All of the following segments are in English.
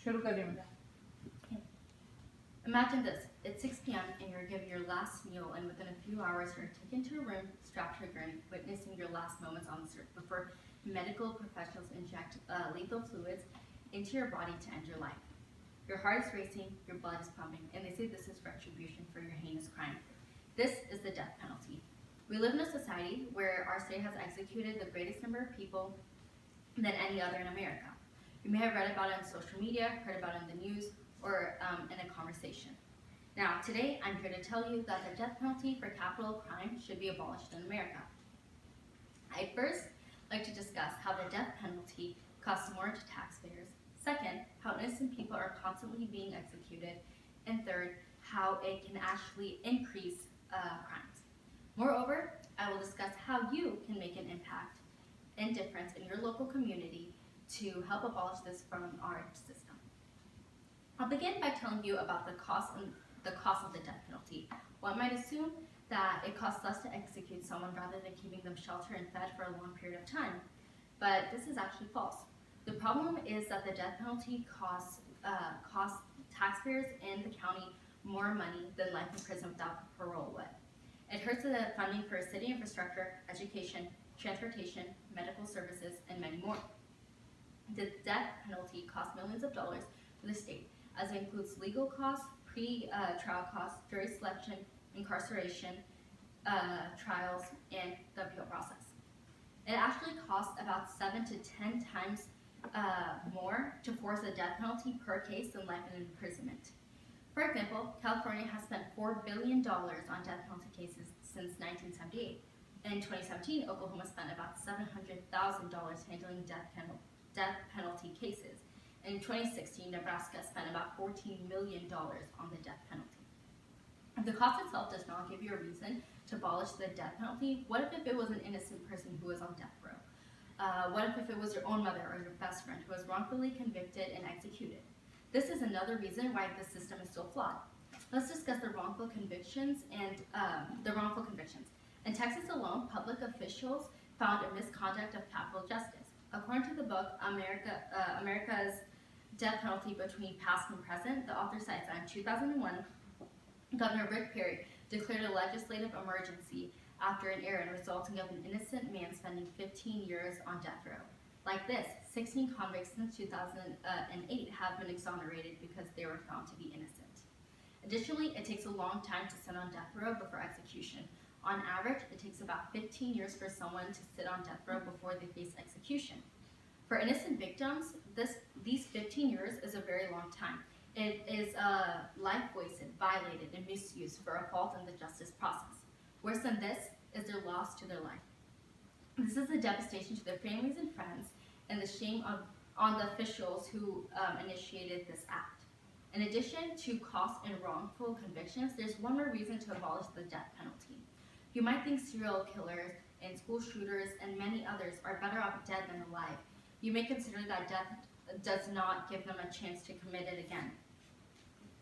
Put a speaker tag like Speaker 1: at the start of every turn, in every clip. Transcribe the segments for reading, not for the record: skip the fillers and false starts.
Speaker 1: शुरू करिए madam.
Speaker 2: Imagine this, it's 6 p.m. and you're given your last meal, and within a few hours you're taken to a room, strapped to a gurney, witnessing your last moments on this earth before medical professionals inject lethal fluids into your body to end your life. Your heart is racing, your blood is pumping, and they say this is retribution for your heinous crime. This is the death penalty. We live in a society where our state has executed the greatest number of people than any other in America. You may have read about it on social media, heard about it in the news, or in a conversation. Now, today I'm here to tell you that the death penalty for capital crime should be abolished in America. I'd first like to discuss how the death penalty costs more to taxpayers. Second, how innocent people are constantly being executed. And third, how it can actually increase crimes. Moreover, I will discuss how you can make an impact and difference in your local community to help abolish this from our system. I'll begin by telling you about the cost of the death penalty. One might assume that it costs less to execute someone rather than keeping them sheltered and fed for a long period of time, but this is actually false. The problem is that the death penalty costs taxpayers and the county more money than life in prison without parole would. It hurts the funding for city infrastructure, education, transportation, medical services, and many more. The death penalty costs millions of dollars for the state, as it includes legal costs, pre-trial costs, jury selection, incarceration, trials, and the appeal process. It actually costs about 7 to 10 times more to force a death penalty per case than life in imprisonment. For example, California has spent $4 billion on death penalty cases since 1978. In 2017, Oklahoma spent about $700,000 handling death penalty cases. In 2016, Nebraska spent about $14 million on the death penalty. If the cost itself does not give you a reason to abolish the death penalty, what if it was an innocent person who was on death row? What if it was your own mother or your best friend who was wrongfully convicted and executed? This is another reason why the system is so flawed. Let's discuss the wrongful convictions and In Texas alone, public officials found a misconduct of capital justice. According to the book America's Death Penalty Between Past and Present, the author cites that in 2001, Governor Rick Perry declared a legislative emergency after an error resulting of an innocent man spending 15 years on death row. Like this, 16 convicts since 2008 have been exonerated because they were found to be innocent. Additionally, it takes a long time to sit on death row before execution. On average, it takes about 15 years for someone to sit on death row before they face execution. For innocent victims, these 15 years is a very long time. It is life wasted, violated, and misused for a fault in the justice process. Worse than this is their loss to their life. This is a devastation to their families and friends, and the shame on the officials who initiated this act. In addition to costs and wrongful convictions, there's one more reason to abolish the death penalty. You might think serial killers and school shooters and many others are better off dead than alive. You may consider that death does not give them a chance to commit it again.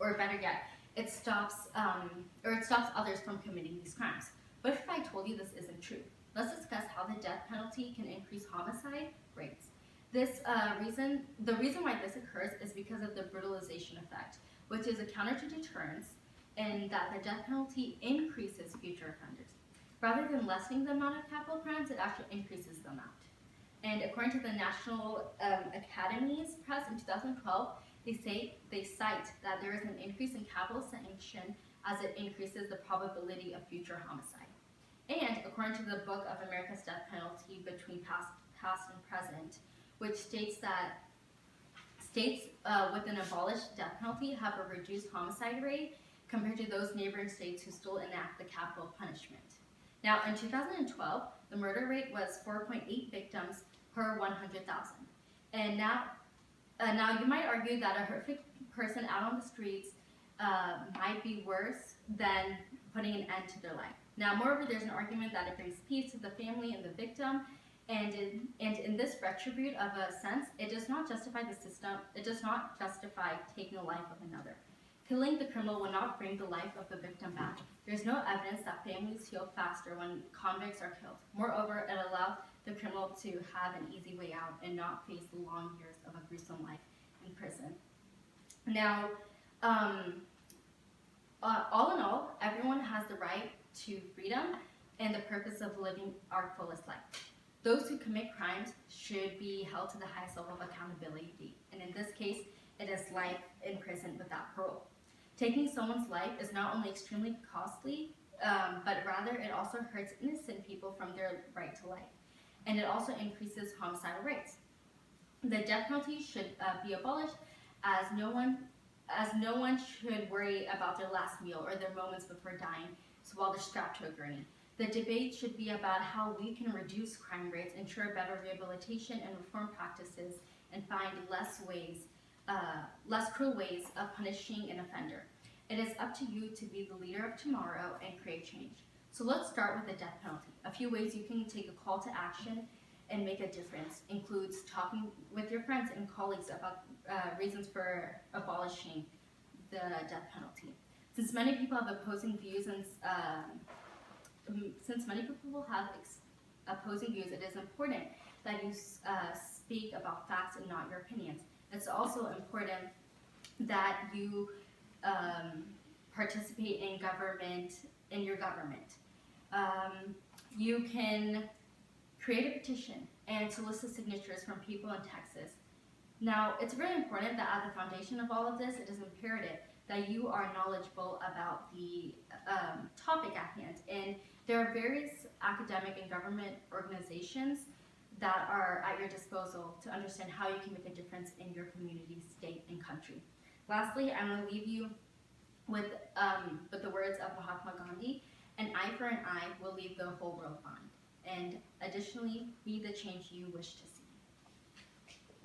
Speaker 2: Or better yet, it stops others from committing these crimes. What if I told you this isn't true? Let's discuss how the death penalty can increase homicide rates. The reason why this occurs is because of the brutalization effect, which is a counter to deterrence, and that the death penalty increases future offenders. Rather than lessening the amount of capital crimes, it actually increases the amount. And according to the National Academy's Press in 2012, they cite that there is an increase in capital sanction as it increases the probability of future homicide. And according to the book of America's Death Penalty Between Past and Present, which states that states with an abolished death penalty have a reduced homicide rate compared to those neighboring states who still enact the capital punishment. Now, in 2012, the murder rate was 4.8 victims per 100,000. And now you might argue that a horrific person out on the streets might be worse than putting an end to their life. Now, moreover, there's an argument that it brings peace to the family and the victim, and in this retribute of a sense, it does not justify the system. It does not justify taking the life of another. Killing the criminal will not bring the life of the victim back. There's no evidence that families heal faster when convicts are killed. Moreover, it allows the criminal to have an easy way out and not face the long years of a gruesome life in prison. Now, all in all, everyone has the right to freedom and the purpose of living our fullest life. Those who commit crimes should be held to the highest level of accountability, and in this case, it is life in prison without parole. Taking someone's life is not only extremely costly, but rather it also hurts innocent people from their right to life, and it also increases homicidal rates. The death penalty should be abolished, as no one should worry about their last meal or their moments before dying while they're strapped to a gurney. The debate should be about how we can reduce crime rates, ensure better rehabilitation and reform practices, and find less cruel ways of punishing an offender. It is up to you to be the leader of tomorrow and create change. So let's start with the death penalty. A few ways you can take a call to action and make a difference includes talking with your friends and colleagues about reasons for abolishing the death penalty. Since many people have opposing views, it is important that you speak about facts and not your opinions. It's also important that you participate in your government. You can create a petition and solicit signatures from people in Texas. Now, it's very important that at the foundation of all of this, it is imperative that you are knowledgeable about the topic at hand. And there are various academic and government organizations that are at your disposal to understand how you can make a difference in your community, state, and country. Lastly, I'm going to leave you with the words of Mahatma Gandhi: "An eye for an eye will leave the whole world blind." And additionally, be the change you wish to see.